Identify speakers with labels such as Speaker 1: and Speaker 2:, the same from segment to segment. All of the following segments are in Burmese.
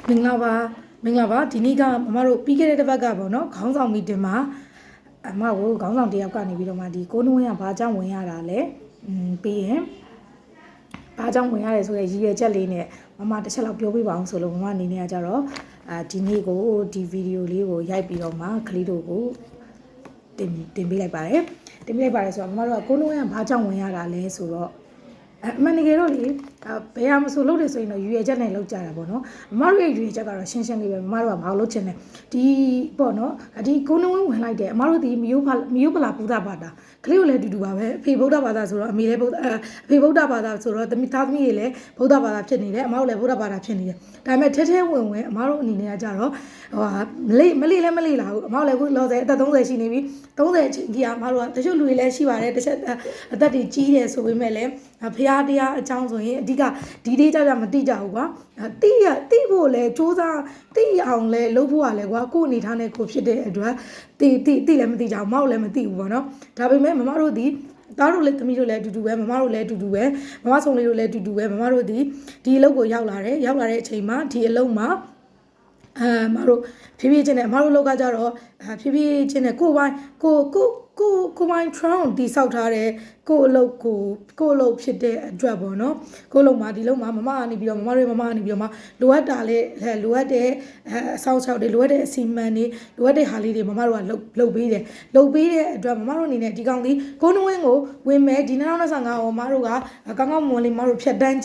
Speaker 1: မင်္ဂလာပါဒီနေ့ကမမတို့ပြီးခဲ့တဲ့တစ်ပတ်ကပေါ့နော်ခေါင်းဆောင်မီတင်မှာအမကိုခေါင်းဆောင်တယောက်ကနေပြီးတော့မှဒီကိုနှဝင်းကဘာကြောင့်ဝင်ရတာလဲပြီးရင်ဘာကြောင့်ဝင်ရတယ်ဆိုတဲ့ရည်ရွယ်ချက်လေးနဲ့မမတစ်ချက်လောက်ပြောပြပါအောင်ဆိုလို့မမအနေနဲ့ကကြတော့ဒီနေ့ကိုဒီဗီဒီယိုလေးကိုရိုက်ပြီးတော့မှကလေးတို့ကိုတင်ပေးလိုက်ပါတယ်ဆိုတော့မမတို့ကကိုနှဝင်းကဘာကြောင့်ဝင်ရတာလဲဆိုတော့အမှန်တကယ်တော့လေဘယ်ဟာမဆိုလုပ်တယ်ဆိုရင်တော့ရွေချက်နဲ့လုပ်ကြတာပေါ့နော်မမတို့ရဲ့ရွေချက်ကတော့ရှင်းလေးပဲမမတို့ကဘာလို့လုပ်ချင်လဲဒီပေါ့နော်ဒီကိုနှဝင်းဝင်လိုက်တယ်အမတို့ဒီမယိုးဖလာဗုဒ္ဓဘာသာကလေးကိုလည်းအတူတူပါပဲအဖေဗုဒ္ဓဘာသာဆိုတော့အမေလည်းအဖေဗုဒ္ဓဘာသာဆိုတော့သမီးသားသမီးတွေလည်းဗုဒ္ဓဘာသာဖြစ်နေတယ်အမတို့လည်းဗုဒ္ဓဘာသာဖြစ်နေတယ်ဒါပေမဲ့ထဲဝင်အမတို့အနေနဲ့ကကြတော့မလေးလာဘူးအမတို့လည်းခုလောဆယ်အသက်30ရှိနေပြီ30အချိန်ကြီးအမတို့ကတချို့လူတွေလည်းရှိပါတယ်တစ်ချက်အသက်တွေကြီးတယ်ဆိုပေမဲ့လည်းဖះတရားအကြောင်းဆိုရင်အဓိကဒီဒေးကြမတိကြဘူးကွာတိဖို့လဲစူးစမ်းတိအောင်လဲလုပ်ဖို့ကလဲကွာကိုယ်အနေထားနဲ့ကိုဖြစ်တဲ့အတွက်တိလည်းမတိကြဘူးမောက်လည်းမတိဘူးပေါ့နော်ဒါပေမဲ့မမတို့ဒီသားတို့လည်းသမီးတို့လည်းအတူတူပဲမမတို့လည်းအတူတူပဲမမဆောင်လေးတို့လည်းအတူတူပဲမမတို့ဒီအလုပ်ကိုရောက်လာတဲ့အချိန်မှာဒီအလုပ်မှာမတို့ဖြည်းဖြည်းချင်းနဲ့မတို့လောက်ကကြတော့ဖြည်းဖြည်းချင်းနဲ့ကိုယ်ပိုင်း Trump တိဆောက်ထားတဲ့ကိုအလုပ်ဖြစ်တဲ့အတွက်ပေါ့နော်ကိုအလုပ်မှာဒီလုပ်မှာမမကနေပြီးတော့မမတို့မမကနေပြီးတော့မှလိုအပ်တာလေလိုအပ်တဲ့အဆောင်ချောက်တွေလိုအပ်တဲ့အစီမံတွေလိုအပ်တဲ့ဟာလေးတွေမမတို့ကလုပ်ပေးတဲ့အတွက်မမတို့အနေနဲ့ဒီကောင်ဒီကိုနှဝင်းကိုဝင်မယ်ဒီ2025ကိုမတို့ကကောင်းမွန်လေးမတို့ဖြတ်တန်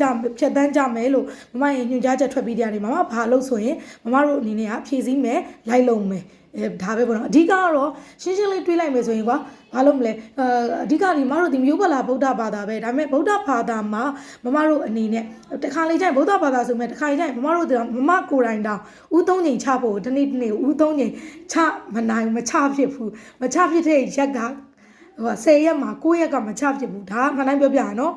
Speaker 1: းကြမယ်လို့မမရဲ့ညွှန်ကြားချက်ထွက်ပြီးတဲ့နေမှာမဘာလို့ဆိုရင်မမတို့အနေနဲ့ကဖြည့်ဆည်းမယ်လိုက်လုံမယ်ဒါပဲပေါ့နော်အဓိကကတော့ရှင်းလေးတွေးလိုက်မယ်ဆိုရင်ကွာဘာလို့မလဲအဓိကဒီမတို့ဒီမျိုးပလာဗုဒ္ဓဘာသာပဲဒါပေမဲ့ဗုဒ္ဓဘာသာမှာမမတို့အနေနဲ့တခါလေကျရင်ဗုဒ္ဓဘာသာဆိုမဲ့တခါလေကျရင်မမတို့မမကိုယ်တိုင်တောင်ဦးသုံးချိန်ချဖို့တနေ့ဦးသုံးချိန်ချမဖြစ်ဘူးမချဖြစ်တဲ့ရက်က10ရက်မှာ9ရက်ကမချဖြစ်ဘူးဒါမှန်တိုင်းပြောပြရနော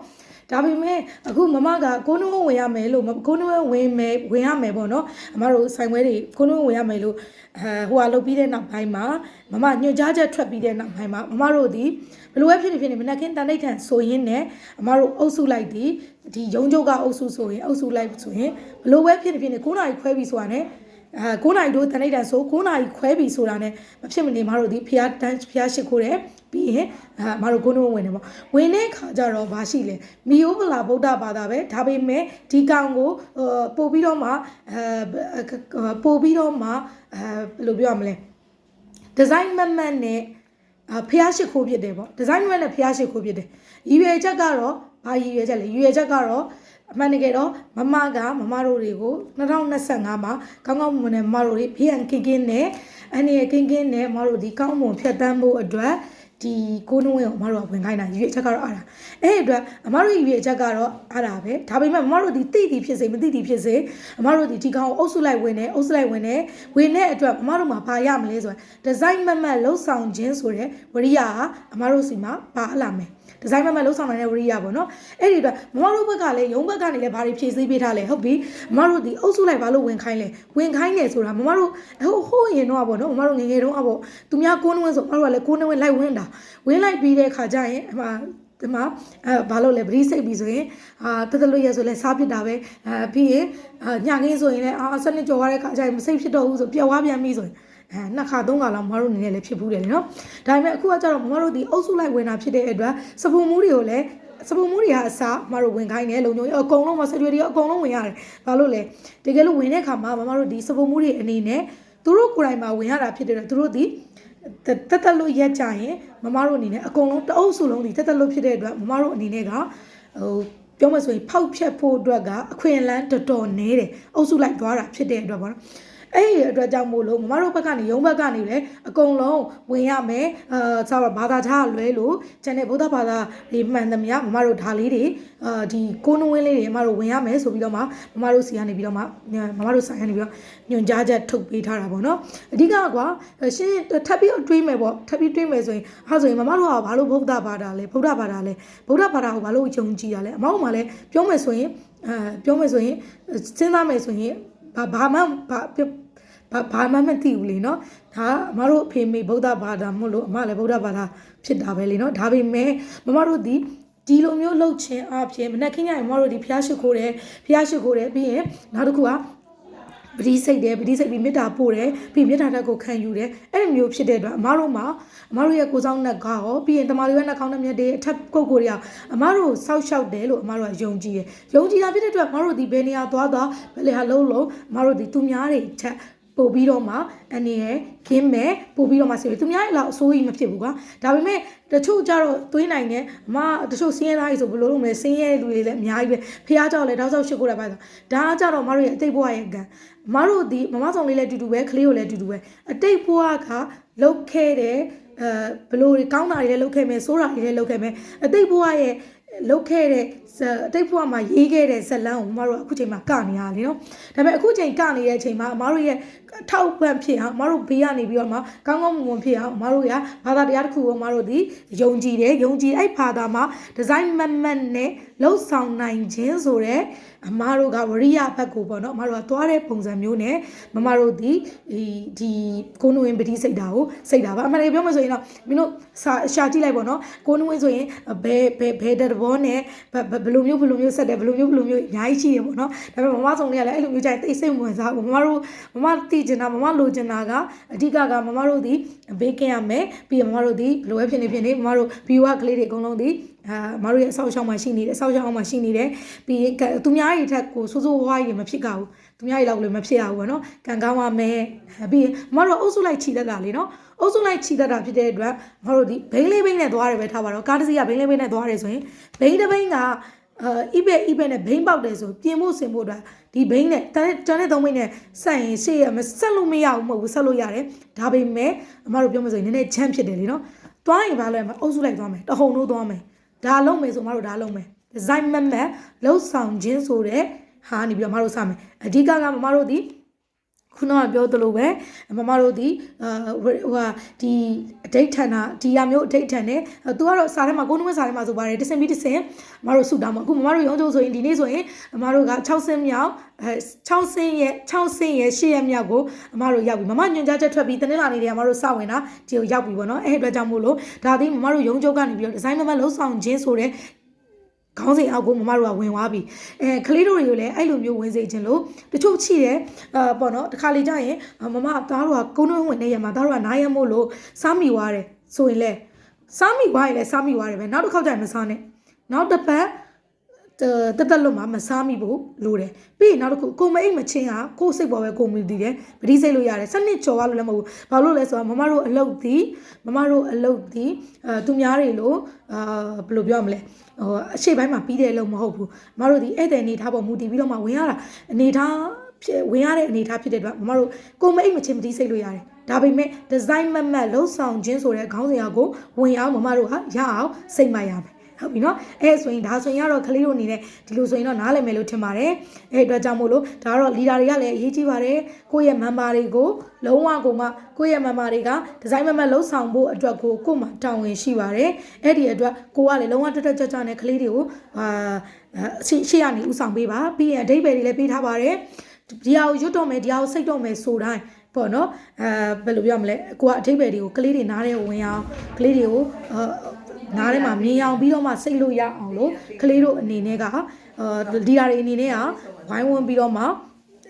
Speaker 1: ်ဒါပေမဲ့အခုမမကကိုနှဝင်းဝင်ရမယ်လို့ကိုနှဝင်းဝင်ရမယ်ပေါ့နော်အမတို့ဆိုင်ခွဲတွေကိုနှဝင်းဝင်ရမယ်လို့ဟိုကလုပ်ပြီးတဲ့နောက်ပိုင်းမှာမမညွှန်ကြားချက်ထွက်ပြီးတဲ့နောက်ပိုင်းမှာမမတို့ဒီဘလို့ပဲဖြစ်နေမနက်ခင်းတန်တိတ်ထန်ဆိုရင်းနဲ့အမတို့အုပ်စုလိုက်ဒီရုံးချုပ်ကအုပ်စုဆိုရင်အုပ်စုလိုက်ဆိုရင်ဘလို့ပဲဖြစ်နေ9နာရီခွဲပြီးဆိုတာနဲ့9နာရီတို့တန်တိတ်ထန်ဆို9နာရီခွဲပြီးဆိုတာနဲ့မဖြစ်မနေမတို့ဒီဖျားရှိခိုးတယ်ပြီးရင်မတို့ကိုနှဝင်းဝင်တယ်ပေါ့ဝင်တဲ့ခါကျတော့ဘာရှိလဲမီယိုဗလာဗုဒ္ဓဘာသာပဲဒါပေမဲ့ဒီကောင်ကိုပို့ပြီးတော့မှဘယ်လိုပြောရမလဲဒီဇိုင်းမတ်နဲ့ဖျားရှိခိုးဖြစ်တယ်ပေါ့ဒီဇိုင်းမတ်နဲ့ဖျားရှိခိုးဖြစ်တယ်ရည်ရွယ်ချက်ကတော့ဘာရည်ရွယ်ချက်လဲရည်ရွယ်ချက်ကတော့အမှန်တကယ်တော့မမတို့တွေကို2025မှာကောင်းမွန်တဲ့မတို့တွေဘေးရန်ကင်းနဲ့အနေနဲ့ကင်းနဲ့မတို့ဒီကောင်းမွန်ဖြတ်တန်းဖို့အတွက်ဒီကိုနှဝင်းကိုမတို့ကဝင်ခိုင်းတာရွေးချက်ကတော့အားတာအဲ့ဒီအတွက်အမတို့ရွေးချက်ကတော့အားတာပဲဒါပေမဲ့မတို့ဒီတိဖြစ်စေမတိဖြစ်စေအမတို့ဒီကောင်ကိုအုပ်စုလိုက်ဝင်တဲ့အတွက်အမတို့မှာဘာရမလဲဆိုတော့ဒီဇိုင်းမတ်လှုပ်ဆောင်ခြင်းဆိုတဲ့ဝရိယဟာအမတို့စီမှာပါလာမယ်ဒီဇိုင်းမတ်လှုပ်ဆောင်နိုင်တဲ့ဝရိယပေါ့နော်အဲ့ဒီအတွက်မတို့ဘက်ကလည်းရုံးဘက်ကနေလည်းဘာတွေဖြည့်ဆည်းပေးထားလဲဟုတ်ပြီမတို့ဒီအုပ်စုလိုက်ဘာလို့ဝင်ခိုင်းတယ်ဆိုတာမတို့ဟိုရင်တော့ပေါ့နော်မတို့ငငယ်တုန်းကပေါ့သူများကိုနှဝင်းဆိုမတို့ကလည်းကိုနှဝင်းလိုက်ဝင်လိုက်ပြီးတဲ့ခါကျရင်ဒီမှာဘာလို့လဲဗရီးစိတ်ပြီးဆိုရင်တလွတ်ရဆိုလဲစားဖြစ်တာပဲပြီးရင်ညခင်းဆိုရင်လည်းစနစ်ကြော်ရတဲ့ခါကျရင်မစိတ်ဖြစ်တော့ဘူးဆိုပျောက်သွားပြန်ပြီဆိုရင်နှစ်ခါသုံးခါလောက်မတို့အနေနဲ့လည်းဖြစ်ဘူးတယ်နော်ဒါပေမဲ့အခုကကျတော့မတို့ဒီအုပ်စုလိုက်ဝင်တာဖြစ်တဲ့အတွက်စပူမှုတွေကိုလည်းစပူမှုတွေဟာအစားမတို့ဝင်ခိုင်းတယ်လုံညုံအကုန်လုံးမဆက်တွေအကုန်လုံးဝင်ရတယ်ဘာလို့လဲတကယ်လို့ဝင်တဲ့ခါမှာမတို့ဒီစပူမှုတွေအနေနဲ့သူတို့ကိုယ်တိုင်မှာဝင်ရတာဖြစ်တဲ့သူတို့ဒီတက်လို့ရက်ကြရင်မတို့အနေနဲ့အကုန်လုံးတအုပ်စုလုံးဒီတက်လို့ဖြစ်တဲ့အတွက်မတို့အနေနဲ့ကပြောမှဆိုရင်ဖောက်ဖြတ်ဖို့အတွက်ကအခွင့်အလမ်းတော်နေတယ်အုပ်စုလိုက်သွားတာဖြစ်တဲ့အတွက်ပေါ့နော်အဲ့ဒီအတွက်ကြောင့်မို့လို့မတို့ဘက်ကနေရုံးဘက်ကနေလည်းအကုန်လုံးဝင်ရမယ်ဆိုတော့ဘာသာခြားလွဲလို့ကျန်တဲ့ဗုဒ္ဓဘာသာတွေမှန်သမျှမတို့ဓာလေးတွေဒီကိုနှဝင်းလေးတွေမတို့ဝင်ရမယ်ဆိုပြီးတော့မှမတို့စီကနေပြီးတော့မှမတို့ဆိုင်ကနေပြီးတော့ညွန်ကြားချက်ထုတ်ပေးထားတာပေါ့နော်အဓိကကွာရှင်းထပ်ပြီးတွေးမယ်ပေါ့ထပ်ပြီးတွေးမယ်ဆိုရင်ဆိုရင်မတို့ကဘာလို့ဗုဒ္ဓဘာသာကိုဘာလို့ယုံကြည်ရလဲအမောက်မှလည်းပြောမယ်ဆိုရင်စဉ်းစားမယ်ဆိုရင်ဘာမှမသိဘူးလေနော်ဒါအမတို့အဖေမေဗုဒ္ဓဘာသာမို့လို့အမလည်းဗုဒ္ဓဘာသာဖြစ်တာပဲလေနော်ဒါပေမဲ့မတို့ဒီလိုမျိုးလှုပ်ခြင်းအပြင်မနက်ခင်းညရင်မတို့ဒီဖျားရှိခိုးတယ်ပြီးရင်နောက်တစ်ခုက တိစိတ်တယ်ပတိစိတ်ပြီးမေတ္တာပို့တယ်ပြီးမေတ္တာတက်ကိုခံယူတယ်အဲ့လိုမျိုးဖြစ်တဲ့အတွက်အမားတို့မှာအမားတို့ရဲ့ကိုယ်ဆောင်နှက်ကရောပြီးရင်တမားတို့ရဲ့နှာခေါင်းနဲ့မျက်တွေအထက်ကိုကိုတွေကအမားတို့ဆောက်ရှောက်တယ်လို့အမားတို့ကယုံကြည်တယ်ယုံကြည်တာဖြစ်တဲ့အတွက်အမားတို့ဒီဘယ်နေရာသွားဘယ်လေဟာလုံးအမားတို့ဒီသူများတွေထက်ပို့ပြီးတော့မှအနေနဲ့ခင်းမဲ့ပို့ပြီးတော့မှဆေးသူများရဲ့လောက်အစိုးရမဖြစ်ဘူးကွာဒါပေမဲ့တချို့ကြတော့သွေးနိုင်တယ်အမတချို့စင်းရဲသားကြီးဆိုဘလို့လို့မလဲစင်းရဲလူတွေလည်းအများကြီးပဲဖះကြောက်လဲတောက်ဆောက်ရှစ်ကိုရပါဒါကကြတော့အမတို့ရဲ့အတိတ်ဘဝရဲ့ကံအမတို့ဒီမမဆောင်လေးလည်းတူတူပဲကလေးကိုလည်းတူတူပဲအတိတ်ဘဝကလုတ်ခဲ့တယ်ဘလို့ကောင်းတာတွေလည်းလုတ်ခဲ့မယ်ဆိုးတာတွေလည်းလုတ်ခဲ့မယ်အတိတ်ဘဝရဲ့လုတ်ခဲ့တဲ့အတိတ်ဘဝမှာရေးခဲ့တဲ့ဇလန်းကိုအမတို့အခုချိန်မှာကနေရလေနော်ဒါပေမဲ့အခုချိန်ကနေတဲ့အချိန်မှာအမတို့ရဲ့ထောက်ပံ့ဖြစ်အောင်အမတို့ဘေးကနေပြီးတော့မှကောင်းကောင်းမွန်မွန်ဖြစ်အောင်အမတို့ကဘာသာတရားတစ်ခုကိုအမတို့ဒီယုံကြည်တယ်ယုံကြည်အဲ့ဘာသာမှာဒီဇိုင်းမတ်နဲ့လှုပ်ဆောင်နိုင်ခြင်းဆိုတဲ့အမတို့ကဝရိယဘက်ကိုပေါ့နော်အမတို့ကသွားတဲ့ပုံစံမျိုးနဲ့မတို့ဒီကိုနွင်ပတိစိတ်တာကိုစိတ်တာပါအမှန်တကယ်ပြောမှဆိုရင်တော့မင်းတို့ရှာကြည့်လိုက်ပေါ့နော်ကိုနွင်ဆိုရင်ဘယ်တဘောနဲ့ဘယ်လိုမျိုးဆက်တယ်ဘယ်လိုမျိုးအများကြီးရှိရပေါ့နော်ဒါပေမဲ့မဆောင်လေးကလည်းအဲ့လိုမျိုးကြိုင်သိစိတ်ဝင်စားဘူးမသိချင်တာမလိုချင်တာကအဓိကကမတို့ဒီဘေးကင်းရမယ်ပြီးရင်မတို့ဒီဘယ်လိုပဲဖြစ်နေမတို့ viewer ကလေးတွေအကုန်လုံးဒီမတို့ရဲ့အဆောက်အအုံမှာရှိနေတယ်အဆောက်အအုံမှာရှိနေတယ်ပြီးရင်သူများတွေထက်ကိုစိုးဝါးကြီးမဖြစ်ကြဘူးသူများတွေလောက်လည်းမဖြစ်ရဘူးပေါ့နော်ကံကောင်းပါမယ်ပြီးရင်မတို့အုပ်စုလိုက်ခြိတတ်တာလေနော်အုပ်စုလိုက်ခြိတတ်တာဖြစ်တဲ့အတွက်မတို့ဒီဘိန်းလေးနဲ့သွားတယ်ပဲထားပါတော့ကားတစ်စီးကဘိန်းလေးနဲ့သွားတယ်ဆိုရင်ဘိန်းတစ်ဘိန်းကအိပဲနဲ့ဘိန်းပေါက်တယ်ဆိုပြင်ဖို့ဆင်ဖို့အတွက်ဒီဘိန်းနဲ့တန်းတဲ့သုံးဘိန်းနဲ့ဆက်ရင်ရှေ့ရမဆက်လို့မရဘူးမဟုတ်ဘူးဆက်လို့ရတယ်ဒါပေမဲ့အမတို့ပြောမှဆိုရင်နည်းနည်းချမ်းဖြစ်တယ်လေနော်သွားရင်ဘာလဲအုပ်စုလိုက်သွားမယ်တဟုန်တို့သွားမယ်ဒါလုံးမယ်ဆိုမတို့ဒါလုံးမယ်ဒီဇိုင်းမတ်လှုပ်ဆောင်ခြင်းဆိုတဲ့ဟာနေပြီးတော့မတို့စမယ်အဓိကကမတို့ဒီခုနကပြောသလိုပဲမတို့ဒီဒီအဋိဋ္ဌာဏဒီရမျိုးအဋိဋ္ဌာန်နဲ့သူကတော့စာထဲမှာကိုနှမစာထဲမှာဆိုပါတယ်တစင်ပြီးတစင်မတို့ဆူတောင်းမှာအခုမတို့ရုံးချုပ်ဆိုရင်ဒီနေ့ဆိုရင်မတို့က6ဆင်းမြောက်6ဆင်းရဲ့8ရက်မြောက်ကိုမတို့ရောက်ပြီမမညွန်ကြားချက်ထွက်ပြီးတနင်္လာနေ့တည်းကမတို့စဝင်တာဒီကိုရောက်ပြီပေါ့နော်အဲ့အတွက်ကြောင့်မို့လို့ဒါသည်မတို့ရုံးချုပ်ကနေပြီးတော့ဒီဇိုင်းမလှုပ်ဆောင်ခြင်းဆိုတဲ့ခေါင်းစဉ်အောက်ကိုမတို့ကဝင်သွားပြီကလေးတို့တွေကိုလည်းအဲ့လိုမျိုးဝင်စေခြင်းလို့တချို့ချိတယ်ပေါ့နော်တခါလေကြာရင်မသားတို့ကကုန်းတွင်းဝင်နေရမှာသားတို့ကနားရမို့လို့စားမိသွားတယ်ဆိုရင်လည်းစားမိသွားရင်လည်းစားမိသွားတယ်ပဲနောက်တစ်ခေါက်ကျရင်မစားနဲ့နောက်တစ်ပတ်တက်လို့မစားမိဖို့လိုတယ်ပြီးရင်နောက်တစ်ခုကိုမအိတ်မချင်းကကိုစိတ်ပေါ်ပဲကိုမူတည်တယ်ပတိစိတ်လို့ရတယ်စနစ်ကျော်သွားလို့လည်းမဟုတ်ဘူးဘာလို့လဲဆိုတော့မတို့အလုပ်ဒီသူများတွေလို့ဘယ်လိုပြောရမလဲအရှိပိုင်းမှာပြီးတဲ့အလုပ်မဟုတ်ဘူးမတို့ဒီဧည့်သည်အနေထားပေါ်မူတည်ပြီးတော့မှဝင်ရတာအနေထားဝင်ရတဲ့အနေထားဖြစ်တဲ့အတွက်မတို့ကိုမအိတ်မချင်းပတိစိတ်လို့ရတယ်ဒါပေမဲ့ဒီဇိုင်းမတ်လှုပ်ဆောင်ခြင်းဆိုတဲ့ခေါင်းစဉ်အကိုဝင်အောင်မတို့ဟာရအောင်စိတ်မှတ်ရမယ်ဟုတ်ပြီနော်အဲ့ဆိုရင်ဒါဆိုရင်ကတော့ကလေးတို့အနေနဲ့ဒီလိုဆိုရင်တော့နားလည်မယ်လို့ထင်ပါတယ်အဲ့အတွက်ကြောင့်မို့လို့ဒါကတော့ leader တွေကလည်းအရေးကြီးပါတယ်ကိုယ့်ရဲ့ member တွေကိုလုံးဝကိုမှကိုယ့်ရဲ့ member တွေကဒီဇိုင်းမလှုပ်ဆောင်ဖို့အတွက်ကိုမှတာဝန်ရှိပါတယ်အဲ့ဒီအတွက်ကိုကလည်းလုံးဝတက်ကြွနဲ့ကလေးတွေကိုရှေ့ကနေဥဆောင်ပေးပါပြီးရင်အဓိပ္ပာယ်တွေလည်းပေးထားပါတယ်ဒီဟာကိုရွတ်တော့မယ်ဒီဟာကိုစိတ်တော့မယ်ဆိုတိုင်းပေါ့နော်ဘယ်လိုပြောမလဲကိုကအဓိပ္ပာယ်တွေကိုကလေးတွေနားထဲဝင်အောင်ကလေးတွေကိုနားထဲမှာမြင်အောင်ပြီးတော့မှစိတ်လို့ရအောင်လို့ကလေးတို့အနေနဲ့ကဒီဓာတ်တွေအနေနဲ့ကဝိုင်းဝန်းပြီးတော့မှ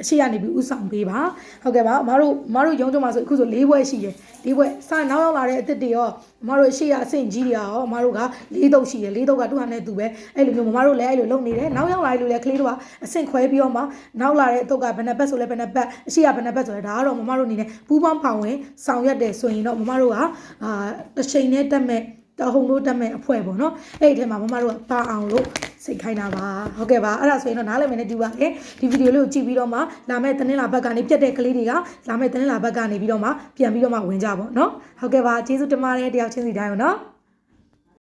Speaker 1: အရှိရနေပြီးဥဆောင်ပေးပါဟုတ်ကဲ့ပါမတို့ရုံးချုပ်မှာဆိုအခုဆို၄ဘွဲရှိတယ်၄ဘွဲစနောက်ရောက်လာတဲ့အစ်စ်တွေရောမတို့အရှိရအဆင့်ကြီးတွေရောမတို့က၄တုပ်ရှိတယ်၄တုပ်ကသူ့ဟာနဲ့သူပဲအဲ့လိုမျိုးမတို့လည်းအဲ့လိုလုပ်နေတယ်နောက်ရောက်လာလို့လည်းကလေးတို့ကအဆင့်ခွဲပြီးတော့မှနောက်လာတဲ့အတုပ်ကဘယ်နှပတ်ဆိုလဲဘယ်နှပတ်အရှိရဘယ်နှပတ်ဆိုလဲဒါကတော့မတို့အနေနဲ့ပူးပေါင်းဖောင်ဝင်ဆောင်ရွက်တယ်ဆိုရင်တော့မတို့ကတစ်ချိန်နဲ့တက်မဲ့တဟုန်တို့တက်မဲ့အဖွဲ့ပေါ့နော်အဲ့ဒီထဲမှာမတို့ကပါအောင်လို့စိတ်ခိုင်းတာပါဟုတ်ကဲ့ပါအဲ့ဒါဆိုရင်တော့နားလည်မယ်နဲ့တူပါတယ်ဒီဗီဒီယိုလေးကိုကြည့်ပြီးတော့မှလာမယ့်တနင်္လာဘက်ကနေပြတ်တဲ့ကလေးတွေကလာမယ့်တနင်္လာဘက်ကနေပြီးတော့မှပြန်ပြီးတော့မှဝင်ကြပါနော်ဟုတ်ကဲ့ပါကျေးဇူးတင်ပါတယ်တယောက်ချင်းစီတိုင်းရောနော်